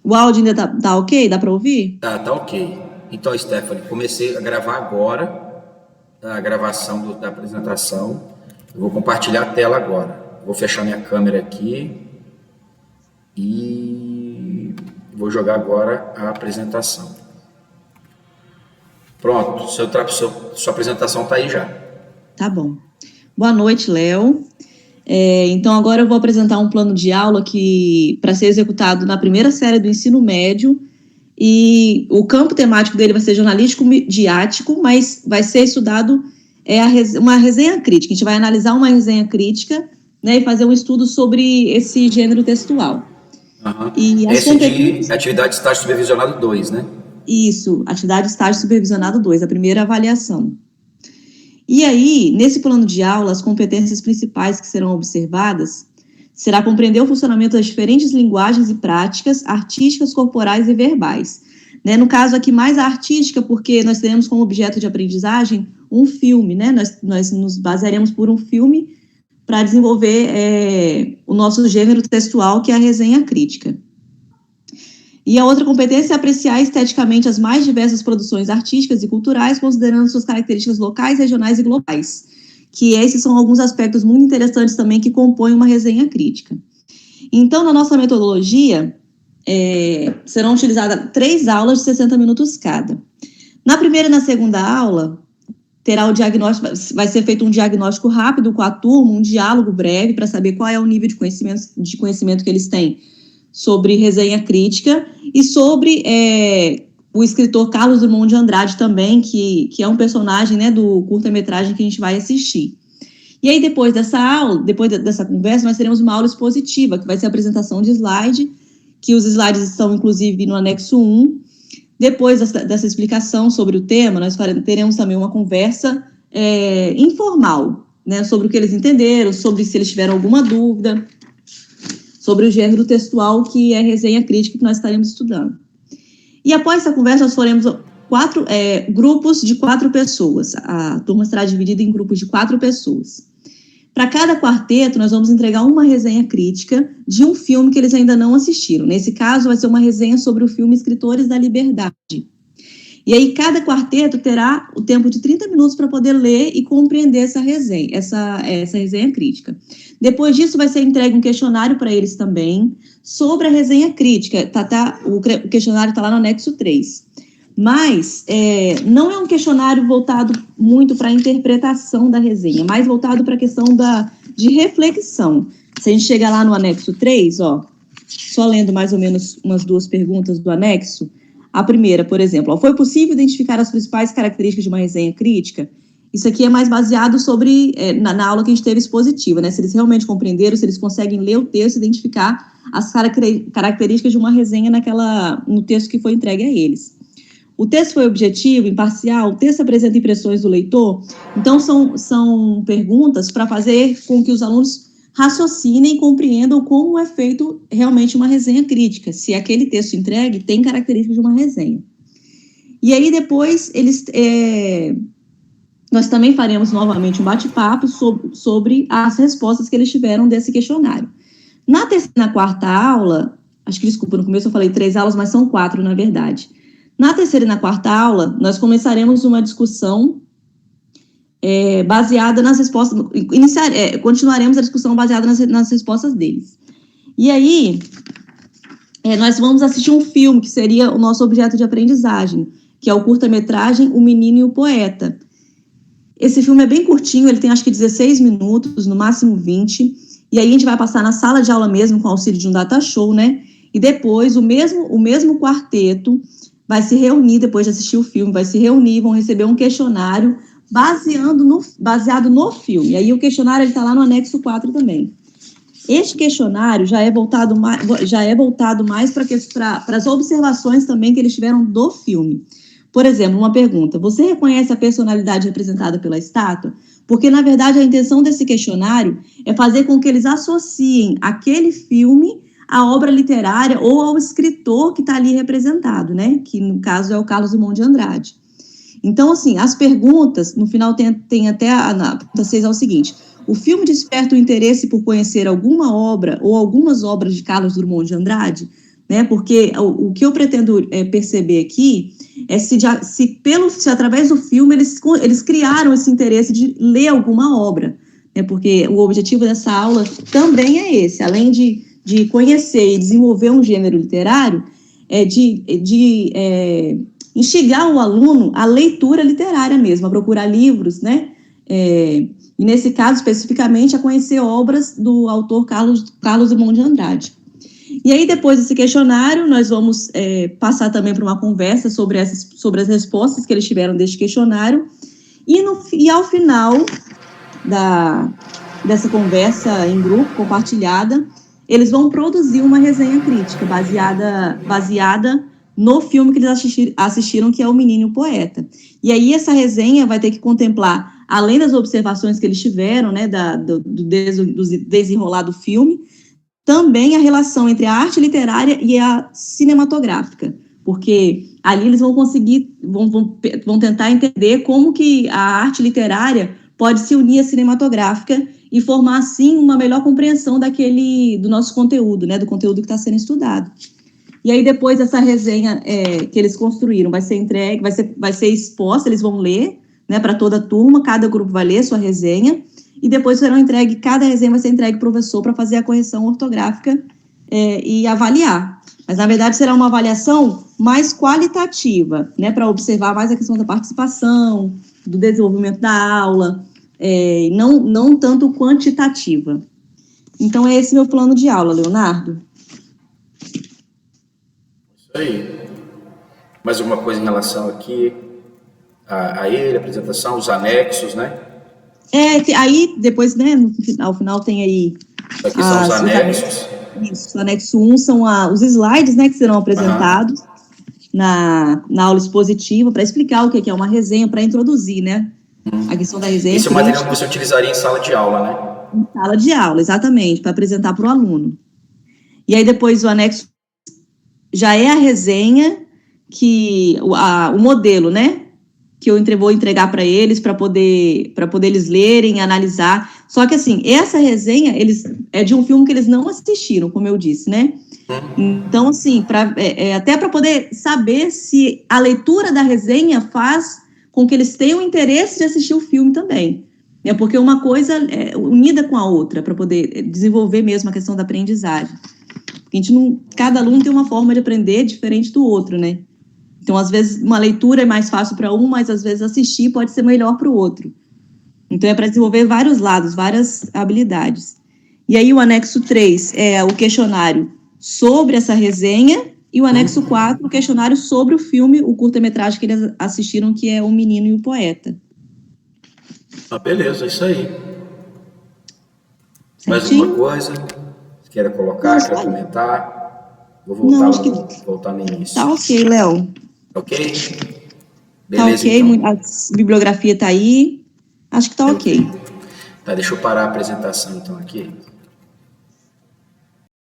O áudio ainda tá ok? Dá para ouvir? Tá ok. Então, Stephanie, comecei a gravar agora a gravação da apresentação. Eu vou compartilhar a tela agora. Vou fechar minha câmera aqui e vou jogar agora a apresentação. Pronto, sua apresentação está aí já. Tá bom. Boa noite, Léo. Então, agora eu vou apresentar um plano de aula que para ser executado na primeira série do ensino médio, e o campo temático dele vai ser jornalístico midiático, mas vai ser estudado uma resenha crítica. A gente vai analisar uma resenha crítica, né, e fazer um estudo sobre esse gênero textual. Uhum. E as Esse de atividade de estágio supervisionado 2, né? Isso, atividade de estágio supervisionado 2, a primeira avaliação. E aí, nesse plano de aula, as competências principais que serão observadas será compreender o funcionamento das diferentes linguagens e práticas artísticas, corporais e verbais. Né? No caso aqui, mais a artística, porque nós teremos como objeto de aprendizagem um filme, né? Nós nos basearemos por um filme para desenvolver o nosso gênero textual, que é a resenha crítica. E a outra competência é apreciar esteticamente as mais diversas produções artísticas e culturais, considerando suas características locais, regionais e globais. Que esses são alguns aspectos muito interessantes também que compõem uma resenha crítica. Então, na nossa metodologia, serão utilizadas 3 aulas de 60 minutos cada. Na primeira e na segunda aula, terá o diagnóstico, vai ser feito um diagnóstico rápido com a turma, um diálogo breve para saber qual é o nível de conhecimento que eles têm sobre resenha crítica e sobre o escritor Carlos Drummond de Andrade também, que é um personagem, né, do curta-metragem que a gente vai assistir. E aí, depois dessa aula, depois dessa conversa, nós teremos uma aula expositiva, que vai ser a apresentação de slide, que os slides estão, inclusive, no anexo 1. Depois dessa explicação sobre o tema, nós teremos também uma conversa informal, né, sobre o que eles entenderam, sobre se eles tiveram alguma dúvida, sobre o gênero textual, que é resenha crítica, que nós estaremos estudando. E após essa conversa, nós faremos grupos de 4 pessoas. A turma será dividida em grupos de 4 pessoas. Para cada quarteto, nós vamos entregar uma resenha crítica de um filme que eles ainda não assistiram. Nesse caso, vai ser uma resenha sobre o filme Escritores da Liberdade. E aí, cada quarteto terá o tempo de 30 minutos para poder ler e compreender essa resenha crítica. Depois disso, vai ser entregue um questionário para eles também sobre a resenha crítica. O questionário está lá no anexo 3. Mas não é um questionário voltado muito para a interpretação da resenha, mais voltado para a questão de reflexão. Se a gente chegar lá no anexo 3, só lendo mais ou menos umas 2 perguntas do anexo. A primeira, por exemplo, foi possível identificar as principais características de uma resenha crítica? Isso aqui é mais baseado na aula que a gente teve expositiva, né? Se eles realmente compreenderam, se eles conseguem ler o texto e identificar as características de uma resenha no texto que foi entregue a eles. O texto foi objetivo, imparcial, o texto apresenta impressões do leitor. Então, são perguntas para fazer com que os alunos raciocinem e compreendam como é feito realmente uma resenha crítica, se aquele texto entregue tem características de uma resenha. E aí, depois, nós também faremos novamente um bate-papo sobre as respostas que eles tiveram desse questionário. Na terceira e na quarta aula, no começo eu falei 3 aulas, mas são 4, na verdade. Na terceira e na quarta aula, nós começaremos uma discussão baseada nas respostas, continuaremos a discussão baseada nas respostas deles. E aí, nós vamos assistir um filme que seria o nosso objeto de aprendizagem, que é o curta-metragem O Menino e o Poeta. Esse filme é bem curtinho, ele tem acho que 16 minutos, no máximo 20, e aí a gente vai passar na sala de aula mesmo, com auxílio de um data show, né? E depois o mesmo quarteto vai se reunir, depois de assistir o filme, vão receber um questionário baseado no filme. E aí o questionário está lá no anexo 4 também. Este questionário já é voltado mais para as observações também que eles tiveram do filme. Por exemplo, uma pergunta: você reconhece a personalidade representada pela estátua? Porque, na verdade, a intenção desse questionário é fazer com que eles associem aquele filme à obra literária ou ao escritor que está ali representado, né? Que, no caso, é o Carlos Drummond de Andrade. Então, assim, as perguntas, no final tem até a pergunta 6 é o seguinte: o filme desperta o interesse por conhecer alguma obra ou algumas obras de Carlos Drummond de Andrade? né? Porque o que eu pretendo perceber aqui é se através do filme eles criaram esse interesse de ler alguma obra, né? Porque o objetivo dessa aula também é esse, além de conhecer e desenvolver um gênero literário, de instigar o aluno à leitura literária mesmo, a procurar livros, né? E nesse caso, especificamente, a conhecer obras do autor Carlos Drummond de Andrade. E aí, depois desse questionário, nós vamos passar também para uma conversa sobre as respostas que eles tiveram deste questionário, e ao final dessa conversa em grupo, compartilhada, eles vão produzir uma resenha crítica baseada no filme que eles assistiram, que é O Menino e o Poeta. E aí essa resenha vai ter que contemplar, além das observações que eles tiveram, né, do desenrolar do filme, também a relação entre a arte literária e a cinematográfica, porque ali eles vão conseguir, vão tentar entender como que a arte literária pode se unir à cinematográfica e formar, assim, uma melhor compreensão do nosso conteúdo, né, do conteúdo que está sendo estudado. E aí, depois, essa resenha que eles construíram vai ser entregue, vai ser exposta, eles vão ler, né, para toda a turma, cada grupo vai ler sua resenha, e depois cada resenha vai ser entregue para o professor para fazer a correção ortográfica e avaliar. Mas, na verdade, será uma avaliação mais qualitativa, né, para observar mais a questão da participação, do desenvolvimento da aula, não tanto quantitativa. Então, é esse meu plano de aula, Leonardo. Isso aí. Mais alguma coisa em relação aqui a ele, a apresentação, os anexos, né? Aí, depois, né, ao final tem aí... Aqui são os anexos. Isso, o anexo 1 são os slides, né, que serão apresentados na aula expositiva, para explicar o que é uma resenha, para introduzir, né, a questão da resenha. Esse é o material que você utilizaria em sala de aula, né? Em sala de aula, exatamente, para apresentar para o aluno. E aí, depois, o anexo já é a resenha, o modelo, né, que eu vou entregar para eles, para poder eles lerem, analisar. Só que, assim, essa resenha é de um filme que eles não assistiram, como eu disse, né? Então, assim, até para poder saber se a leitura da resenha faz com que eles tenham interesse de assistir o filme também. Porque uma coisa é unida com a outra, para poder desenvolver mesmo a questão da aprendizagem. Porque cada aluno tem uma forma de aprender diferente do outro, né? Então, às vezes, uma leitura é mais fácil para um, mas às vezes assistir pode ser melhor para o outro. Então, é para desenvolver vários lados, várias habilidades. E aí, o anexo 3 é o questionário sobre essa resenha, e o anexo 4, o questionário sobre o filme, o curta-metragem que eles assistiram, que é O Menino e o Poeta. Beleza, isso aí. Certinho? Mais alguma coisa que queira colocar, queira comentar? Vou voltar no início. Tá ok, Léo. Ok? Beleza, tá ok, então. A bibliografia tá aí. Acho que tá ok. Tá, deixa eu parar a apresentação então aqui.